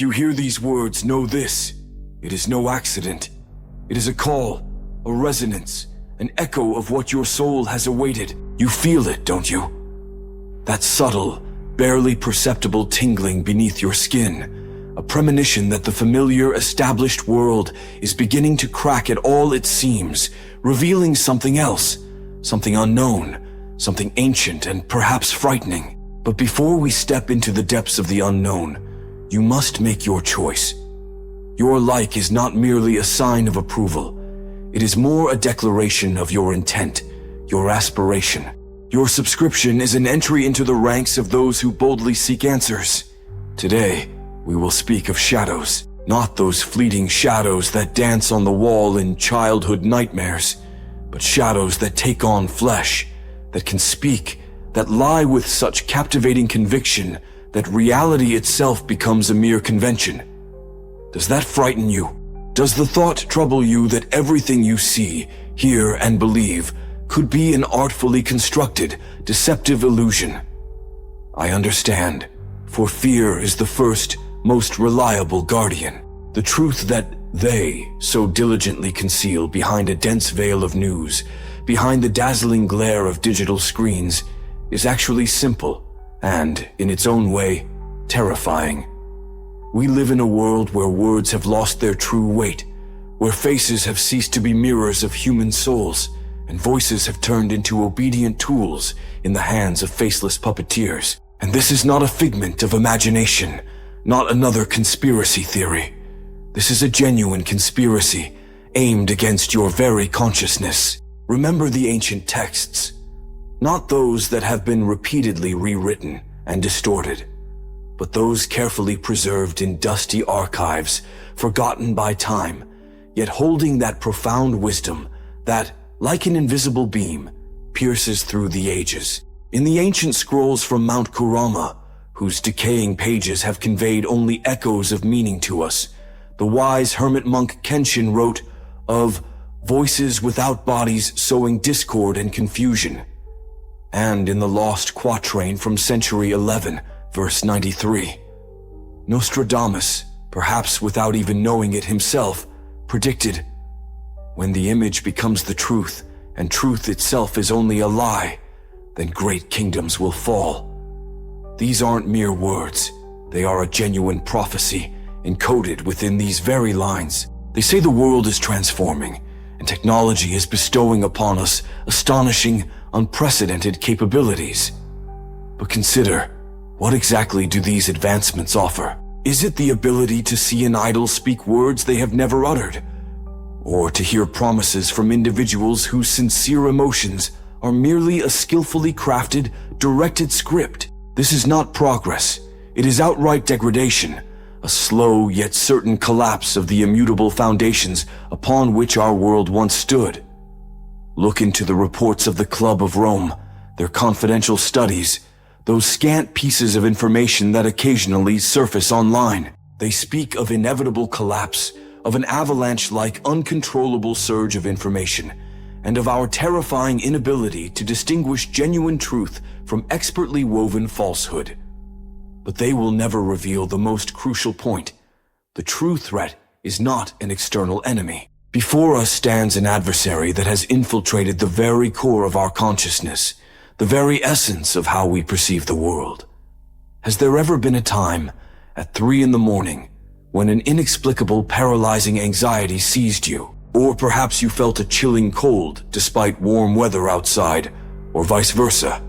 If you hear these words, know this. It is no accident. It is a call, a resonance, an echo of what your soul has awaited. You feel it, don't you? That subtle, barely perceptible tingling beneath your skin, a premonition that the familiar, established world is beginning to crack at all its seams, revealing something else, something unknown, something ancient and perhaps frightening. But before we step into the depths of the unknown, you must make your choice. Your like is not merely a sign of approval. It is more a declaration of your intent, your aspiration. Your subscription is an entry into the ranks of those who boldly seek answers. Today, we will speak of shadows, not those fleeting shadows that dance on the wall in childhood nightmares, but shadows that take on flesh, that can speak, that lie with such captivating conviction that reality itself becomes a mere convention. Does that frighten you? Does the thought trouble you that everything you see, hear, and believe could be an artfully constructed, deceptive illusion? I understand, for fear is the first, most reliable guardian. The truth that they so diligently conceal behind a dense veil of news, behind the dazzling glare of digital screens, is actually simple and, in its own way, terrifying. We live in a world where words have lost their true weight, where faces have ceased to be mirrors of human souls, and voices have turned into obedient tools in the hands of faceless puppeteers. And this is not a figment of imagination, not another conspiracy theory. This is a genuine conspiracy aimed against your very consciousness. Remember the ancient texts, not those that have been repeatedly rewritten and distorted, but those carefully preserved in dusty archives, forgotten by time, yet holding that profound wisdom that, like an invisible beam, pierces through the ages. In the ancient scrolls from Mount Kurama, whose decaying pages have conveyed only echoes of meaning to us, the wise hermit monk Kenshin wrote of voices without bodies sowing discord and confusion. And in the lost quatrain from century 11, verse 93, Nostradamus, perhaps without even knowing it himself, predicted, "When the image becomes the truth, and truth itself is only a lie, then great kingdoms will fall." These aren't mere words. They are a genuine prophecy, encoded within these very lines. They say the world is transforming, and technology is bestowing upon us astonishing, unprecedented capabilities. But consider, what exactly do these advancements offer? Is it the ability to see an idol speak words they have never uttered? Or to hear promises from individuals whose sincere emotions are merely a skillfully crafted, directed script? This is not progress. It is outright degradation, a slow yet certain collapse of the immutable foundations upon which our world once stood. Look into the reports of the Club of Rome, their confidential studies, those scant pieces of information that occasionally surface online. They speak of inevitable collapse, of an avalanche-like uncontrollable surge of information, and of our terrifying inability to distinguish genuine truth from expertly woven falsehood. But they will never reveal the most crucial point. The true threat is not an external enemy. Before us stands an adversary that has infiltrated the very core of our consciousness, the very essence of how we perceive the world. Has there ever been a time, at 3 a.m, when an inexplicable, paralyzing anxiety seized you? Or perhaps you felt a chilling cold despite warm weather outside, or vice versa.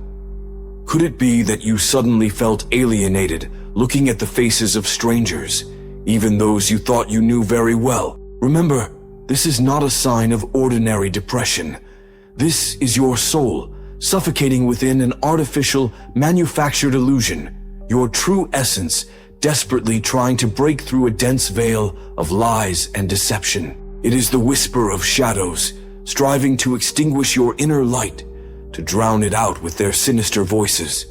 Could it be that you suddenly felt alienated looking at the faces of strangers, even those you thought you knew very well? Remember, this is not a sign of ordinary depression. This is your soul, suffocating within an artificial, manufactured illusion, your true essence desperately trying to break through a dense veil of lies and deception. It is the whisper of shadows, striving to extinguish your inner light, to drown it out with their sinister voices.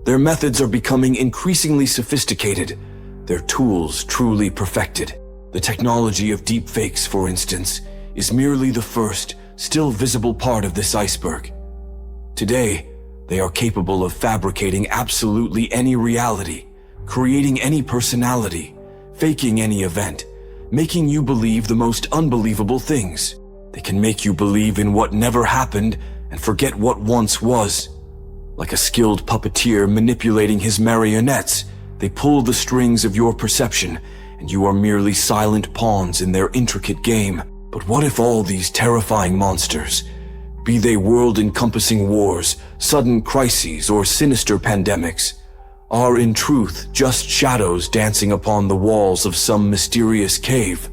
Their methods are becoming increasingly sophisticated, their tools truly perfected. The technology of deepfakes, for instance, is merely the first, still visible part of this iceberg. Today, they are capable of fabricating absolutely any reality, creating any personality, faking any event, making you believe the most unbelievable things. They can make you believe in what never happened and forget what once was. Like a skilled puppeteer manipulating his marionettes, they pull the strings of your perception, and you are merely silent pawns in their intricate game. But what if all these terrifying monsters, be they world-encompassing wars, sudden crises, or sinister pandemics, are in truth just shadows dancing upon the walls of some mysterious cave?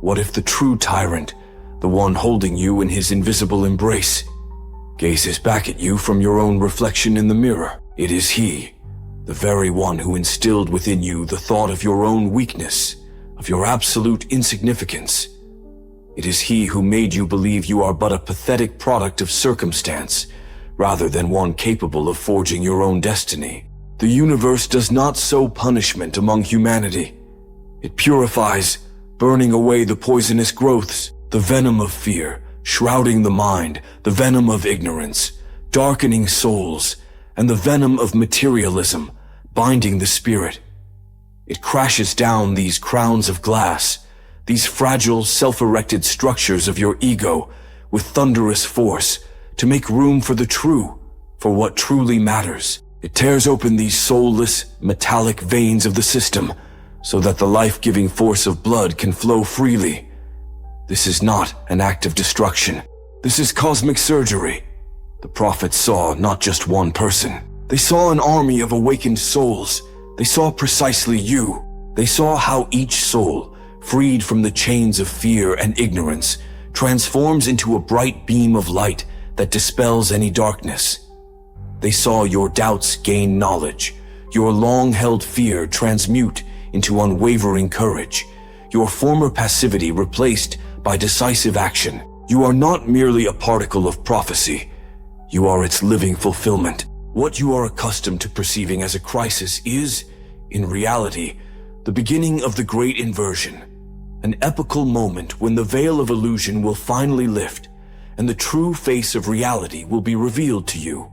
What if the true tyrant, the one holding you in his invisible embrace, gazes back at you from your own reflection in the mirror? It is he, the very one who instilled within you the thought of your own weakness, of your absolute insignificance. It is he who made you believe you are but a pathetic product of circumstance, rather than one capable of forging your own destiny. The universe does not sow punishment among humanity. It purifies, burning away the poisonous growths, the venom of fear, shrouding the mind, the venom of ignorance, darkening souls, and the venom of materialism, binding the spirit. It crashes down these crowns of glass, these fragile, self-erected structures of your ego, with thunderous force, to make room for the true, for what truly matters. It tears open these soulless, metallic veins of the system, so that the life-giving force of blood can flow freely. This is not an act of destruction. This is cosmic surgery. The prophets saw not just one person. They saw an army of awakened souls. They saw precisely you. They saw how each soul, freed from the chains of fear and ignorance, transforms into a bright beam of light that dispels any darkness. They saw your doubts gain knowledge, your long-held fear transmute into unwavering courage, your former passivity replaced by decisive action. You are not merely a particle of prophecy. You are its living fulfillment. What you are accustomed to perceiving as a crisis is, in reality, the beginning of the great inversion, an epical moment when the veil of illusion will finally lift and the true face of reality will be revealed to you.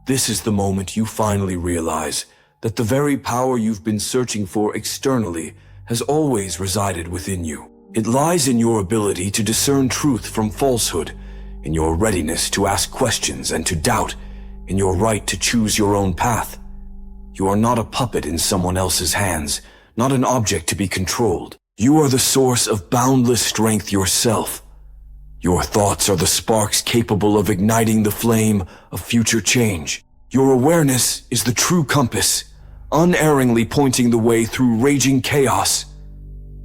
This is the moment you finally realize that the very power you've been searching for externally has always resided within you. It lies in your ability to discern truth from falsehood, in your readiness to ask questions and to doubt, in your right to choose your own path. You are not a puppet in someone else's hands, not an object to be controlled. You are the source of boundless strength yourself. Your thoughts are the sparks capable of igniting the flame of future change. Your awareness is the true compass, unerringly pointing the way through raging chaos.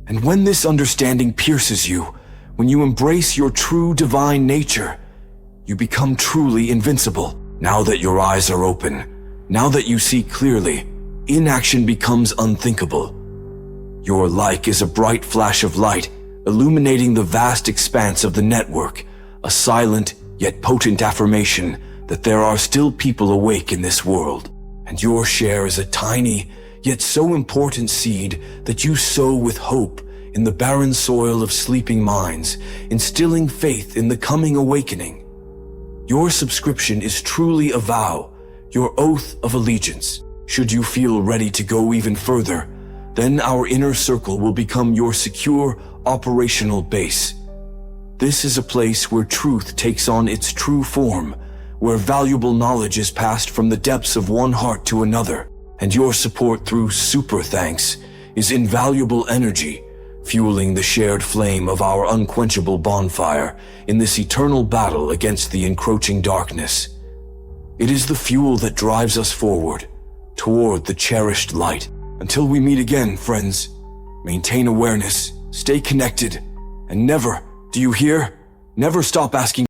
And when this understanding pierces you, when you embrace your true divine nature, you become truly invincible. Now that your eyes are open, now that you see clearly, inaction becomes unthinkable. Your like is a bright flash of light, illuminating the vast expanse of the network, a silent yet potent affirmation that there are still people awake in this world. And your share is a tiny, yet so important seed that you sow with hope in the barren soil of sleeping minds, instilling faith in the coming awakening. Your subscription is truly a vow, your oath of allegiance. Should you feel ready to go even further, then our inner circle will become your secure, operational base. This is a place where truth takes on its true form, where valuable knowledge is passed from the depths of one heart to another, and your support through super thanks is invaluable energy, fueling the shared flame of our unquenchable bonfire in this eternal battle against the encroaching darkness. It is the fuel that drives us forward, toward the cherished light. Until we meet again, friends, maintain awareness, stay connected, and never, do you hear? Never stop asking